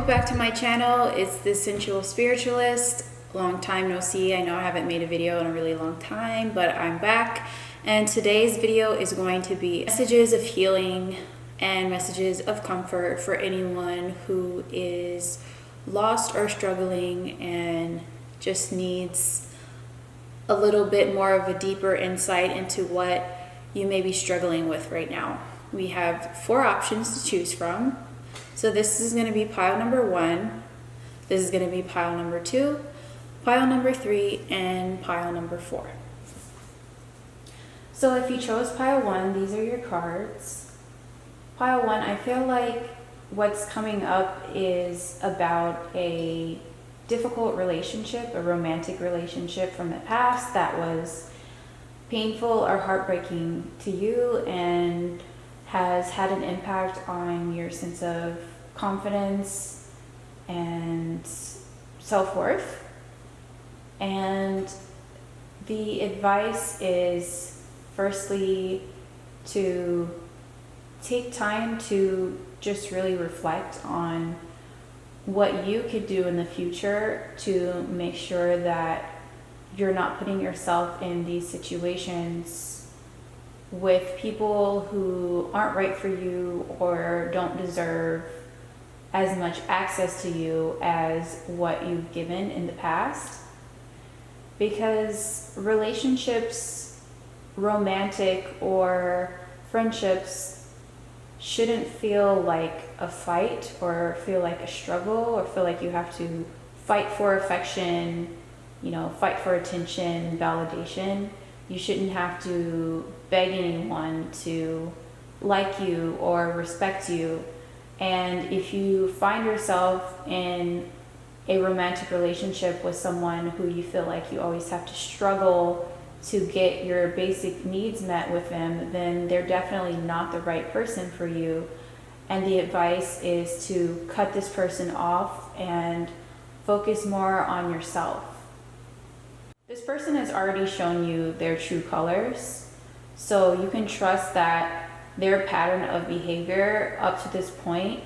back to my channel. It's Thesensualspiritualist. Long time no see. I know I haven't made a video in a really long time, but I'm back. And today's video is going to be messages of healing and messages of comfort for anyone who is lost or struggling and just needs a little bit more of a deeper insight into what you may be struggling with right now. We have 4 options to choose from. So this is going to be pile number 1, this is going to be pile number 2, pile number 3, and pile number 4. So if you chose pile 1, these are your cards. Pile 1, I feel like what's coming up is about a difficult relationship, a romantic relationship from the past that was painful or heartbreaking to you and has had an impact on your sense of confidence and self-worth. And the advice is firstly to take time to just really reflect on what you could do in the future to make sure that you're not putting yourself in these situations with people who aren't right for you or don't deserve as much access to you as what you've given in the past. Because relationships, romantic or friendships, shouldn't feel like a fight or feel like a struggle or feel like you have to fight for affection, fight for attention, validation. You shouldn't have to beg anyone to like you or respect you. And if you find yourself in a romantic relationship with someone who you feel like you always have to struggle to get your basic needs met with them, then they're definitely not the right person for you. And the advice is to cut this person off and focus more on yourself. This person has already shown you their true colors, so you can trust that their pattern of behavior up to this point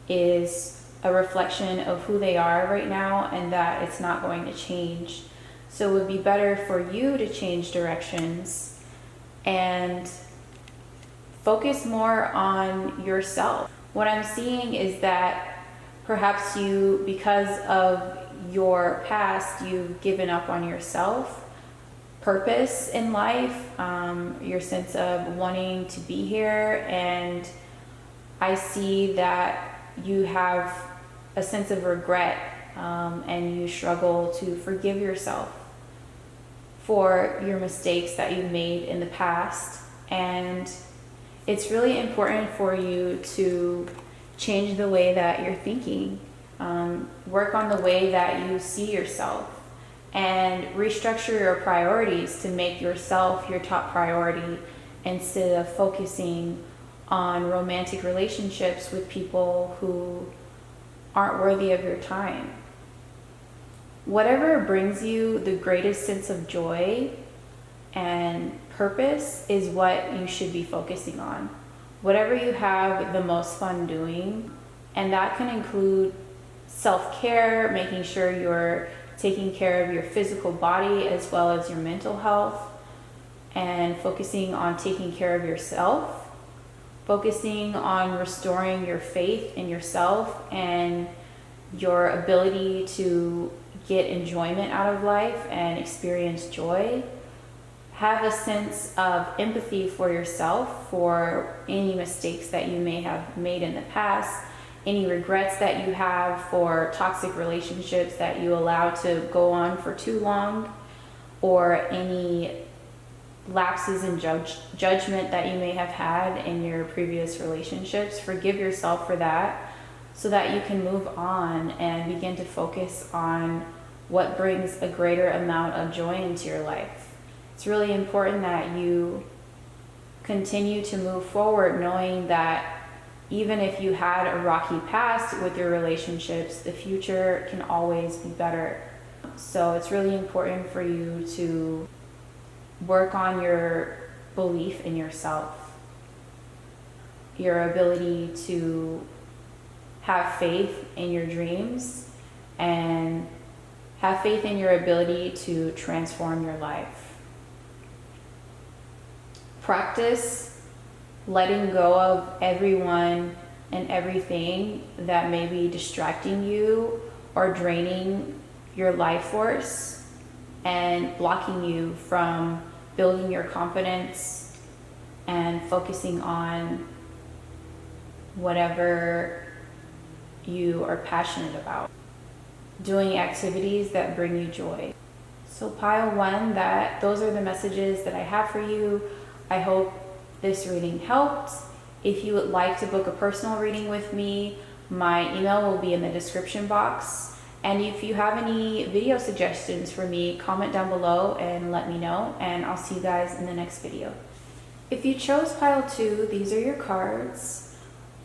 is a reflection of who they are right now and that it's not going to change. So it would be better for you to change directions and focus more on yourself. What I'm seeing is that perhaps you, because of your past, you've given up on yourself, purpose in life, your sense of wanting to be here. And I see that you have a sense of regret and you struggle to forgive yourself for your mistakes that you made in the past. And it's really important for you to change the way that you're thinking. Work on the way that you see yourself and restructure your priorities to make yourself your top priority instead of focusing on romantic relationships with people who aren't worthy of your time. Whatever brings you the greatest sense of joy and purpose is what you should be focusing on. Whatever you have the most fun doing, and that can include self-care, making sure you're taking care of your physical body as well as your mental health, and focusing on taking care of yourself, focusing on restoring your faith in yourself and your ability to get enjoyment out of life and experience joy. Have a sense of empathy for yourself for any mistakes that you may have made in the past, any regrets that you have for toxic relationships that you allowed to go on for too long, or any lapses in judgment that you may have had in your previous relationships. Forgive yourself for that so that you can move on and begin to focus on what brings a greater amount of joy into your life. It's really important that you continue to move forward knowing that even if you had a rocky past with your relationships, the future can always be better. So it's really important for you to work on your belief in yourself, your ability to have faith in your dreams and have faith in your ability to transform your life. Practice letting go of everyone and everything that may be distracting you or draining your life force and blocking you from building your confidence and focusing on whatever you are passionate about. Doing activities that bring you joy. So pile one, those are the messages that I have for you. I hope this reading helped. If you would like to book a personal reading with me, my email will be in the description box. And if you have any video suggestions for me, comment down below and let me know, and I'll see you guys in the next video. If you chose pile 2, these are your cards.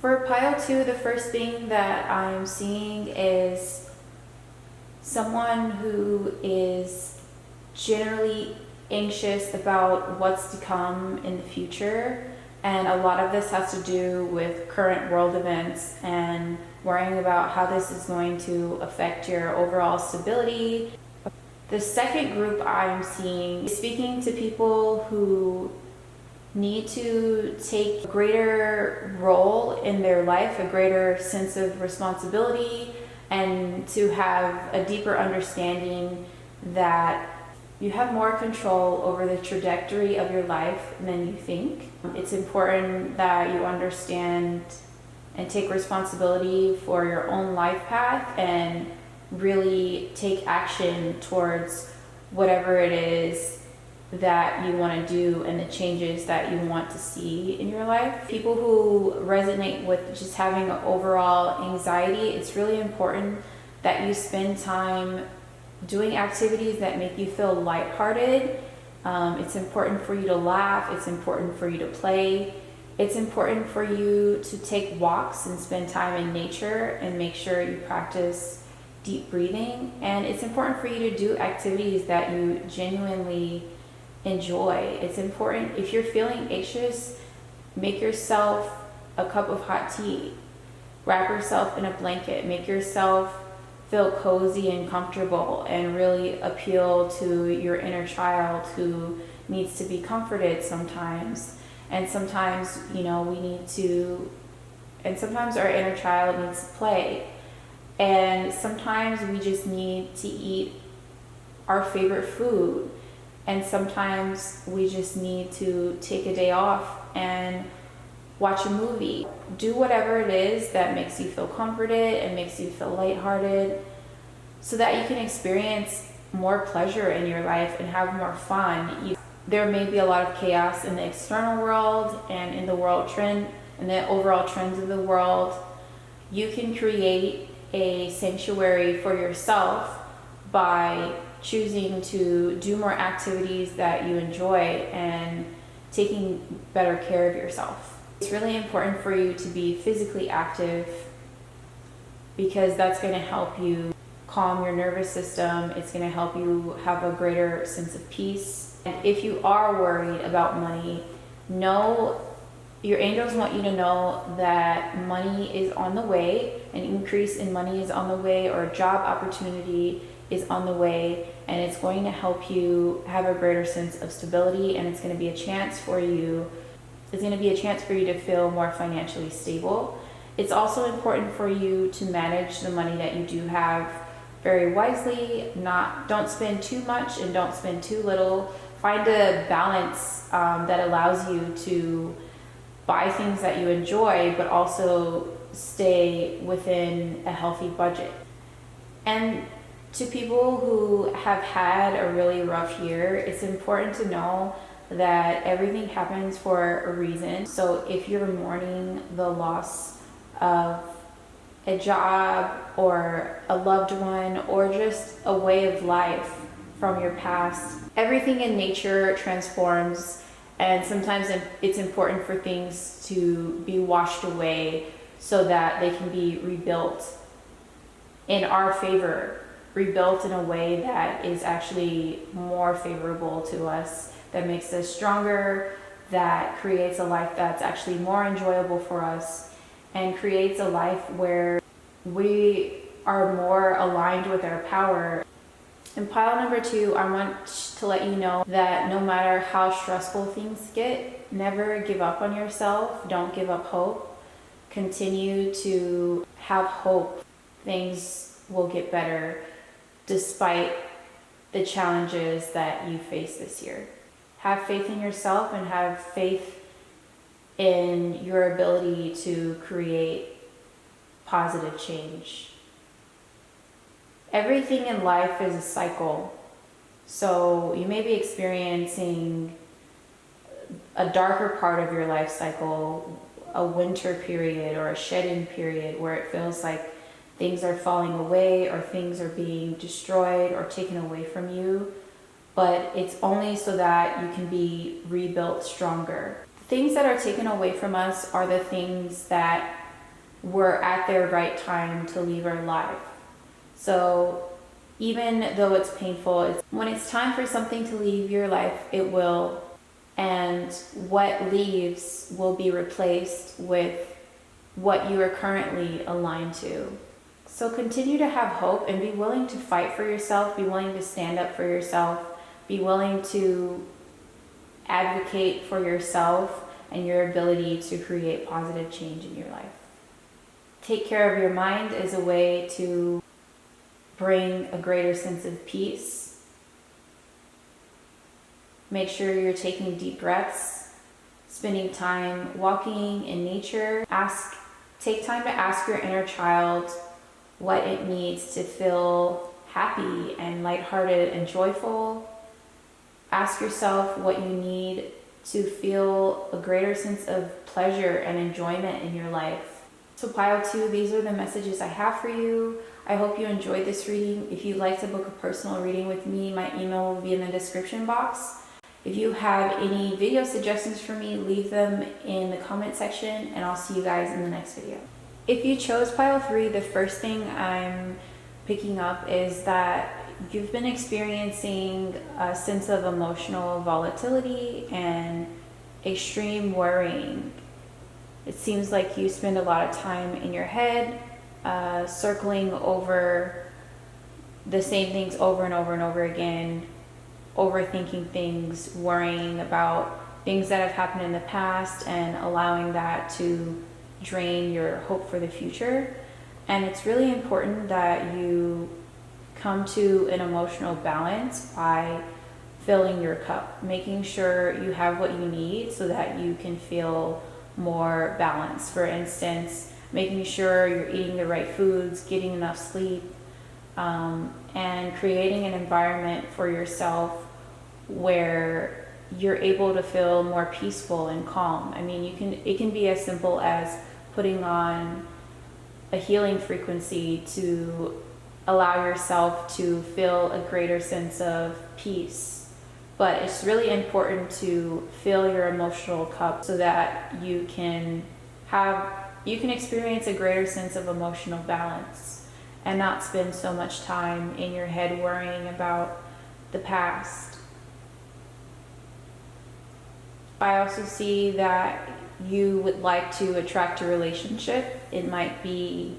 For pile 2, the first thing that I'm seeing is someone who is generally anxious about what's to come in the future. And a lot of this has to do with current world events and worrying about how this is going to affect your overall stability. The second group I'm seeing is speaking to people who need to take a greater role in their life, a greater sense of responsibility, and to have a deeper understanding that you have more control over the trajectory of your life than you think. It's important that you understand and take responsibility for your own life path and really take action towards whatever it is that you want to do and the changes that you want to see in your life. People who resonate with just having an overall anxiety, it's really important that you spend time doing activities that make you feel lighthearted. It's important for you to laugh. It's important for you to play. It's important for you to take walks and spend time in nature and make sure you practice deep breathing. And it's important for you to do activities that you genuinely enjoy. It's important, if you're feeling anxious, make yourself a cup of hot tea. Wrap yourself in a blanket. Make yourself feel cozy and comfortable and really appeal to your inner child who needs to be comforted sometimes. And sometimes, sometimes our inner child needs to play. And sometimes we just need to eat our favorite food. And sometimes we just need to take a day off and watch a movie. Do whatever it is that makes you feel comforted and makes you feel lighthearted so that you can experience more pleasure in your life and have more fun. There may be a lot of chaos in the external world and in the world trend and the overall trends of the world. You can create a sanctuary for yourself by choosing to do more activities that you enjoy and taking better care of yourself. It's really important for you to be physically active because that's going to help you calm your nervous system. It's going to help you have a greater sense of peace. And if you are worried about money, know your angels want you to know that money is on the way, an increase in money is on the way, or a job opportunity is on the way, and it's going to help you have a greater sense of stability, and it's going to be a chance for you to feel more financially stable. It's also important for you to manage the money that you do have very wisely. Don't spend too much and don't spend too little. Find a balance that allows you to buy things that you enjoy, but also stay within a healthy budget. And to people who have had a really rough year, it's important to know that everything happens for a reason. So if you're mourning the loss of a job or a loved one or just a way of life from your past, everything in nature transforms, and sometimes it's important for things to be washed away so that they can be rebuilt in our favor, rebuilt in a way that is actually more favorable to us, that makes us stronger, that creates a life that's actually more enjoyable for us, and creates a life where we are more aligned with our power. In pile number 2, I want to let you know that no matter how stressful things get, never give up on yourself. Don't give up hope. Continue to have hope. Things will get better despite the challenges that you face this year. Have faith in yourself and have faith in your ability to create positive change. Everything in life is a cycle. So you may be experiencing a darker part of your life cycle, a winter period or a shedding period where it feels like things are falling away or things are being destroyed or taken away from you. But it's only so that you can be rebuilt stronger. Things that are taken away from us are the things that were at their right time to leave our life. So even though it's painful, when it's time for something to leave your life, it will. And what leaves will be replaced with what you are currently aligned to. So continue to have hope and be willing to fight for yourself, be willing to stand up for yourself, be willing to advocate for yourself and your ability to create positive change in your life. Take care of your mind as a way to bring a greater sense of peace. Make sure you're taking deep breaths, spending time walking in nature. Take time to ask your inner child what it needs to feel happy and lighthearted and joyful. Ask yourself what you need to feel a greater sense of pleasure and enjoyment in your life. So pile 2, these are the messages I have for you. I hope you enjoyed this reading. If you'd like to book a personal reading with me, my email will be in the description box. If you have any video suggestions for me, leave them in the comment section and I'll see you guys in the next video. If you chose pile 3, the first thing I'm picking up is that you've been experiencing a sense of emotional volatility and extreme worrying. It seems like you spend a lot of time in your head, circling over the same things over and over and over again, overthinking things, worrying about things that have happened in the past and allowing that to drain your hope for the future. And it's really important that you come to an emotional balance by filling your cup, making sure you have what you need so that you can feel more balanced. For instance, making sure you're eating the right foods, getting enough sleep, and creating an environment for yourself where you're able to feel more peaceful and calm. I mean, it can be as simple as putting on a healing frequency to allow yourself to feel a greater sense of peace. But it's really important to fill your emotional cup so that you can experience a greater sense of emotional balance and not spend so much time in your head worrying about the past. I also see that you would like to attract a relationship. It might be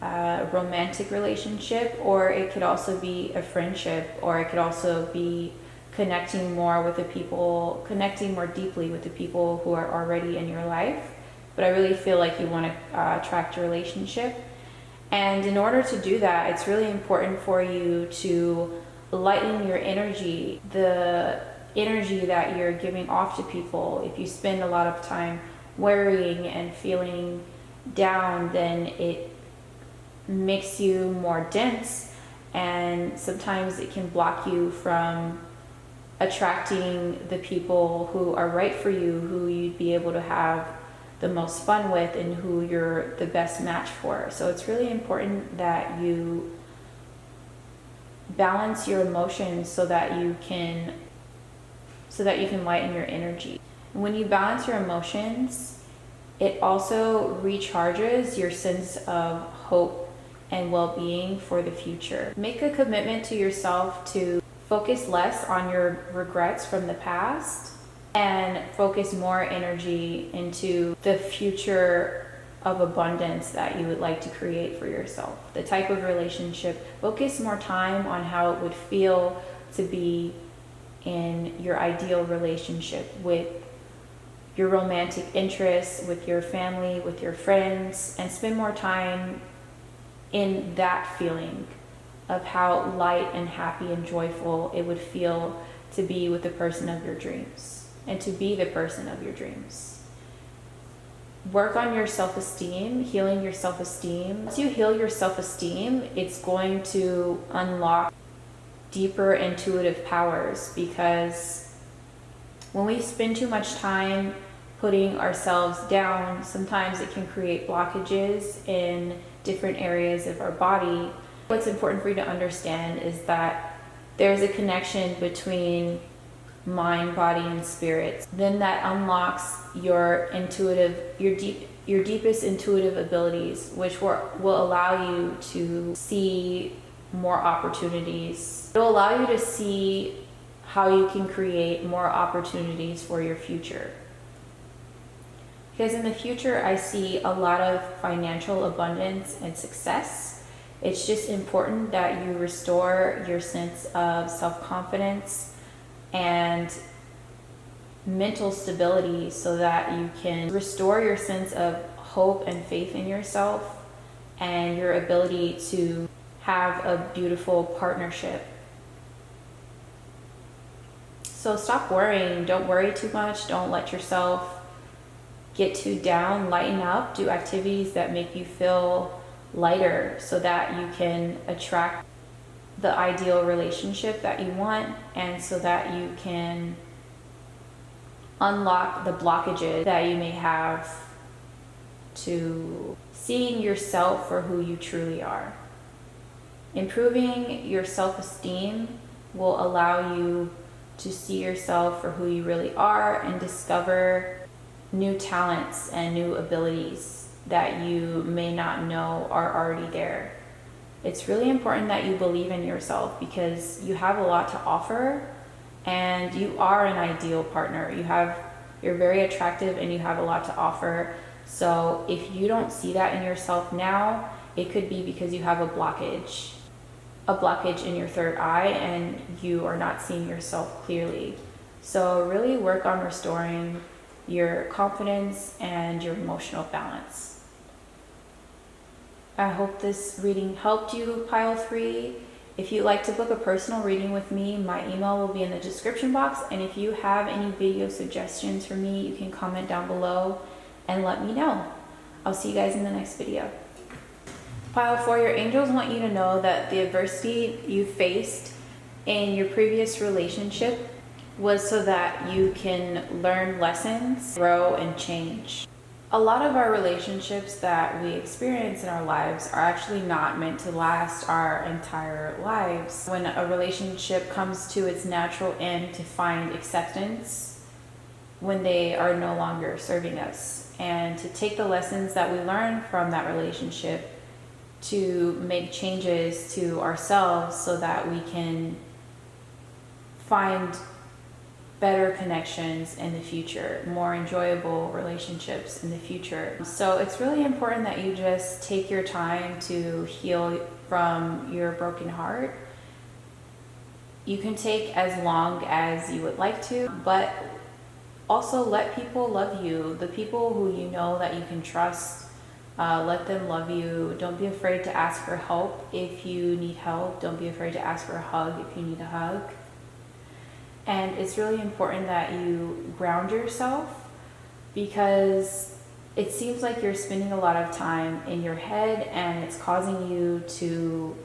a romantic relationship, or it could also be a friendship, or it could also be connecting more deeply with the people who are already in your life. But I really feel like you want to attract a relationship. And in order to do that, it's really important for you to lighten your energy, the energy that you're giving off to people. If you spend a lot of time worrying and feeling down, then it makes you more dense, and sometimes it can block you from attracting the people who are right for you, who you'd be able to have the most fun with and who you're the best match for. So it's really important that you balance your emotions so that you can lighten your energy. When you balance your emotions, it also recharges your sense of hope and well-being for the future. Make a commitment to yourself to focus less on your regrets from the past and focus more energy into the future of abundance that you would like to create for yourself. The type of relationship, focus more time on how it would feel to be in your ideal relationship with your romantic interests, with your family, with your friends, and spend more time in that feeling of how light and happy and joyful it would feel to be with the person of your dreams and to be the person of your dreams. Work on your self-esteem, healing your self-esteem. Once you heal your self-esteem, it's going to unlock deeper intuitive powers, because when we spend too much time putting ourselves down, sometimes it can create blockages in different areas of our body. What's important for you to understand is that there's a connection between mind, body, and spirit. Then that unlocks your deepest intuitive abilities, which will allow you to see more opportunities. It'll allow you to see how you can create more opportunities for your future. Because in the future, I see a lot of financial abundance and success. It's just important that you restore your sense of self-confidence and mental stability so that you can restore your sense of hope and faith in yourself and your ability to have a beautiful partnership. So stop worrying. Don't worry too much. Don't let yourself get too down. Lighten up. Do activities that make you feel lighter so that you can attract the ideal relationship that you want, and so that you can unlock the blockages that you may have to seeing yourself for who you truly are. Improving your self-esteem will allow you to see yourself for who you really are and discover new talents and new abilities that you may not know are already there. It's really important that you believe in yourself, because you have a lot to offer and you are an ideal partner. You're very attractive and you have a lot to offer. So if you don't see that in yourself now, it could be because you have a blockage in your third eye and you are not seeing yourself clearly. So really work on restoring your confidence and your emotional balance. I hope this reading helped you, Pile 3. If you'd like to book a personal reading with me, my email will be in the description box. And if you have any video suggestions for me, you can comment down below and let me know. I'll see you guys in the next video. Pile 4, your angels want you to know that the adversity you faced in your previous relationship was so that you can learn lessons, grow, and change. A lot of our relationships that we experience in our lives are actually not meant to last our entire lives. When a relationship comes to its natural end, to find acceptance when they are no longer serving us, and to take the lessons that we learn from that relationship to make changes to ourselves so that we can find better connections in the future, more enjoyable relationships in the future. So it's really important that you just take your time to heal from your broken heart. You can take as long as you would like to, but also let people love you. The people who you know that you can trust, let them love you. Don't be afraid to ask for help if you need help. Don't be afraid to ask for a hug if you need a hug. And it's really important that you ground yourself, because it seems like you're spending a lot of time in your head and it's causing you to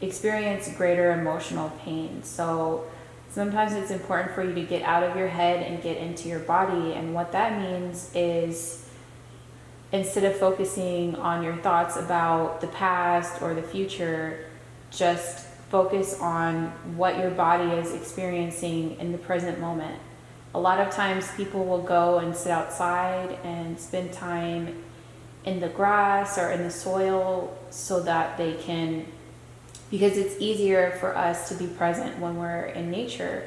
experience greater emotional pain. So sometimes it's important for you to get out of your head and get into your body. And what that means is, instead of focusing on your thoughts about the past or the future, just focus on what your body is experiencing in the present moment. A lot of times people will go and sit outside and spend time in the grass or in the soil so that they can, because it's easier for us to be present when we're in nature.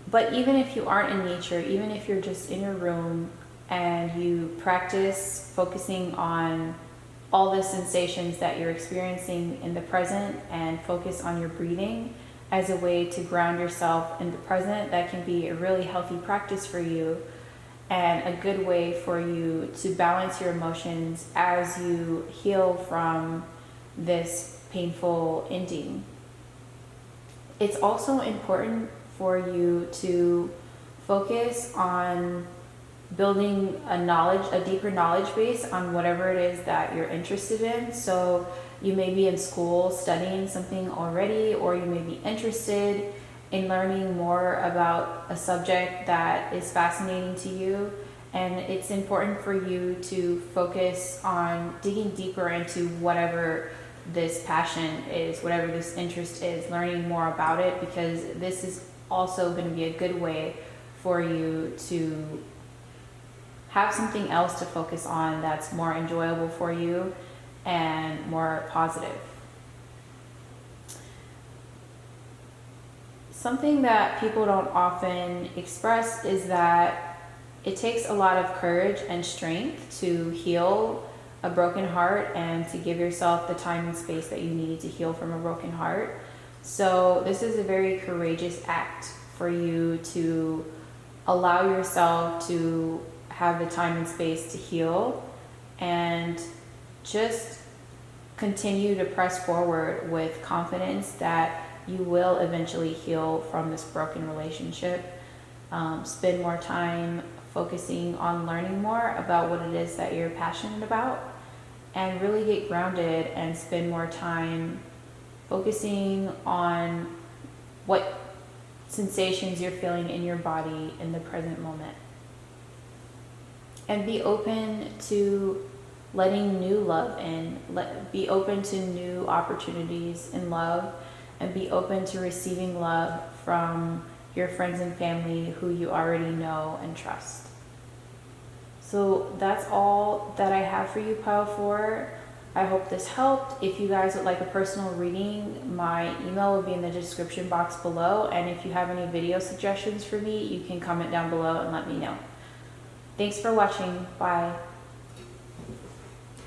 But even if you aren't in nature, even if you're just in your room, and you practice focusing on all the sensations that you're experiencing in the present and focus on your breathing as a way to ground yourself in the present, that can be a really healthy practice for you and a good way for you to balance your emotions as you heal from this painful ending. It's also important for you to focus on building a deeper knowledge base on whatever it is that you're interested in. So you may be in school studying something already, or you may be interested in learning more about a subject that is fascinating to you. And it's important for you to focus on digging deeper into whatever this passion is, whatever this interest is, learning more about it, because this is also going to be a good way for you to have something else to focus on that's more enjoyable for you and more positive. Something that people don't often express is that it takes a lot of courage and strength to heal a broken heart and to give yourself the time and space that you need to heal from a broken heart. So this is a very courageous act for you to allow yourself to have the time and space to heal, and just continue to press forward with confidence that you will eventually heal from this broken relationship. Spend more time focusing on learning more about what it is that you're passionate about, and really get grounded and spend more time focusing on what sensations you're feeling in your body in the present moment. And be open to letting new love in. Be open to new opportunities in love, and be open to receiving love from your friends and family who you already know and trust. So that's all that I have for you, Pile 4. I hope this helped. If you guys would like a personal reading, my email will be in the description box below. And if you have any video suggestions for me, you can comment down below and let me know. Thanks for watching. Bye.